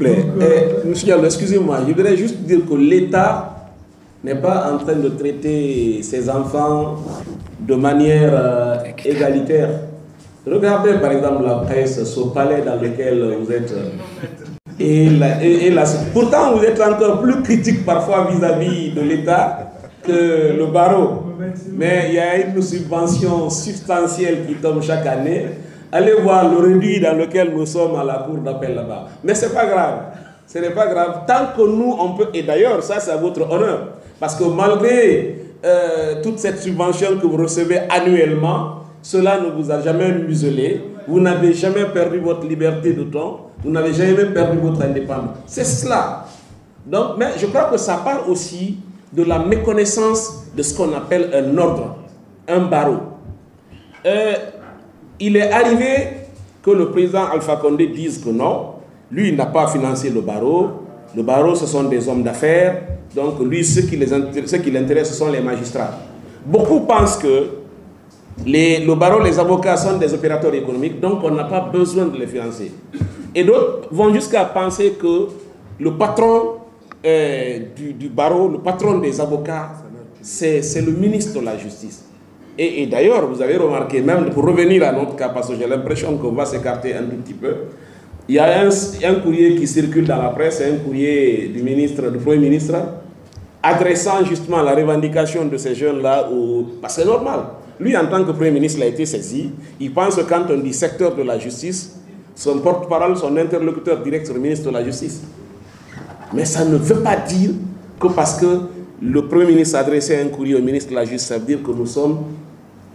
plaît. Monsieur, excusez-moi, je voudrais juste dire que l'État n'est pas en train de traiter ses enfants de manière égalitaire. Regardez par exemple la presse, ce palais dans lequel vous êtes. Pourtant, vous êtes encore plus critique parfois vis-à-vis de l'État que le barreau. Mais il y a une subvention substantielle qui tombe chaque année. Allez voir le réduit dans lequel nous sommes à la cour d'appel là-bas. Mais ce n'est pas grave. Ce n'est pas grave. Tant que nous, on peut... Et d'ailleurs, ça, c'est à votre honneur. Parce que malgré toute cette subvention que vous recevez annuellement, cela ne vous a jamais muselé. Vous n'avez jamais perdu votre liberté de ton. Vous n'avez jamais perdu votre indépendance. C'est cela. Donc, mais je crois que ça part aussi de la méconnaissance de ce qu'on appelle un ordre, un barreau. Il est arrivé que le président Alpha Condé dise que non, lui, il n'a pas financé le barreau. Le barreau, ce sont des hommes d'affaires. Donc, lui, ce qui l'intéresse, ce sont les magistrats. Beaucoup pensent que le barreau, les avocats sont des opérateurs économiques, donc on n'a pas besoin de les financer. Et d'autres vont jusqu'à penser que le patron du barreau, le patron des avocats, c'est le ministre de la Justice. Et d'ailleurs, vous avez remarqué, même pour revenir à notre cas, parce que j'ai l'impression qu'on va s'écarter un tout petit peu, il y a un courrier qui circule dans la presse, un courrier du Premier ministre, adressant justement la revendication de ces jeunes-là, parce que c'est normal. Lui, en tant que Premier ministre, il a été saisi. Il pense que quand on dit secteur de la justice, son porte-parole, son interlocuteur direct, c'est le ministre de la Justice. Mais ça ne veut pas dire que parce que le Premier ministre a adressé un courrier au ministre de la Justice, ça veut dire que nous sommes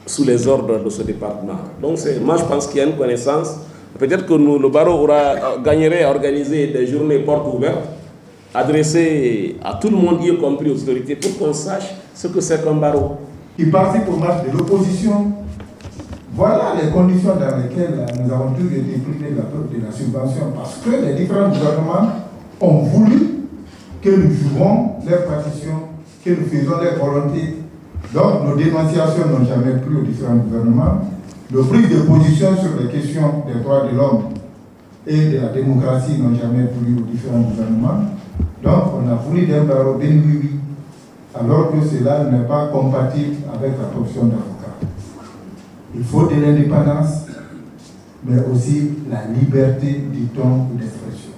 sous les ordres de ce département. Donc moi, je pense qu'il y a une connaissance. Peut-être que le barreau gagnerait à organiser des journées portes ouvertes, adressées à tout le monde, y compris aux autorités, pour qu'on sache ce que c'est qu'un barreau. Il participe au match de l'opposition. Voilà les conditions dans lesquelles nous avons tous été privés de la subvention, parce que les différents gouvernements ont voulu que nous jouons leurs partitions, que nous faisons leurs volontés. Donc nos dénonciations n'ont jamais plu aux différents gouvernements. Nos prises de position sur les questions des droits de l'homme et de la démocratie n'ont jamais plu aux différents gouvernements. Donc on a voulu d'un barreau béni, alors que cela n'est pas compatible avec la profession d'avocat. Il faut de l'indépendance, mais aussi la liberté du ton ou d'expression.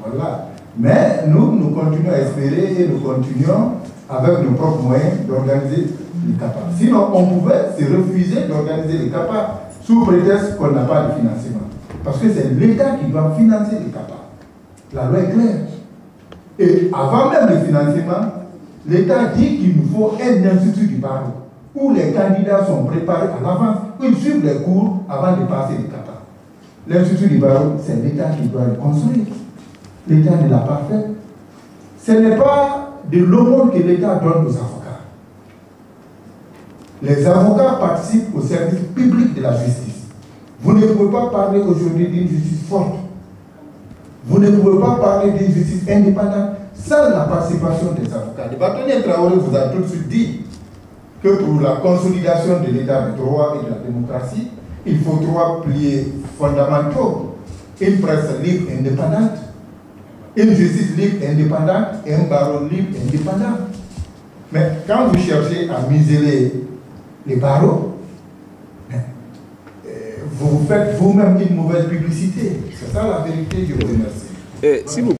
Voilà. Mais nous continuons à espérer et nous continuons avec nos propres moyens d'organiser les CAPA. Sinon, on pouvait se refuser d'organiser les CAPA sous prétexte qu'on n'a pas de financement. Parce que c'est l'État qui doit financer les CAPA. La loi est claire. Et avant même le financement, l'État dit qu'il nous faut un institut du barreau où les candidats sont préparés à l'avance, où ils suivent les cours avant de passer les CAPA. L'institut du barreau, c'est l'État qui doit le construire. L'État ne l'a pas fait. Ce n'est pas de l'aumône que l'État donne aux avocats. Les avocats participent au service public de la justice. Vous ne pouvez pas parler aujourd'hui d'une justice forte. Vous ne pouvez pas parler d'une justice indépendante sans la participation des avocats. Le bâtonnier Traoré vous a tout de suite dit que pour la consolidation de l'état de droit et de la démocratie, il faut trois piliers fondamentaux. Une presse libre et indépendante, une justice libre et indépendante et un barreau libre et indépendant. Mais quand vous cherchez à museler les barreaux, vous faites vous-même une mauvaise publicité. C'est ça la vérité, je vous remercie.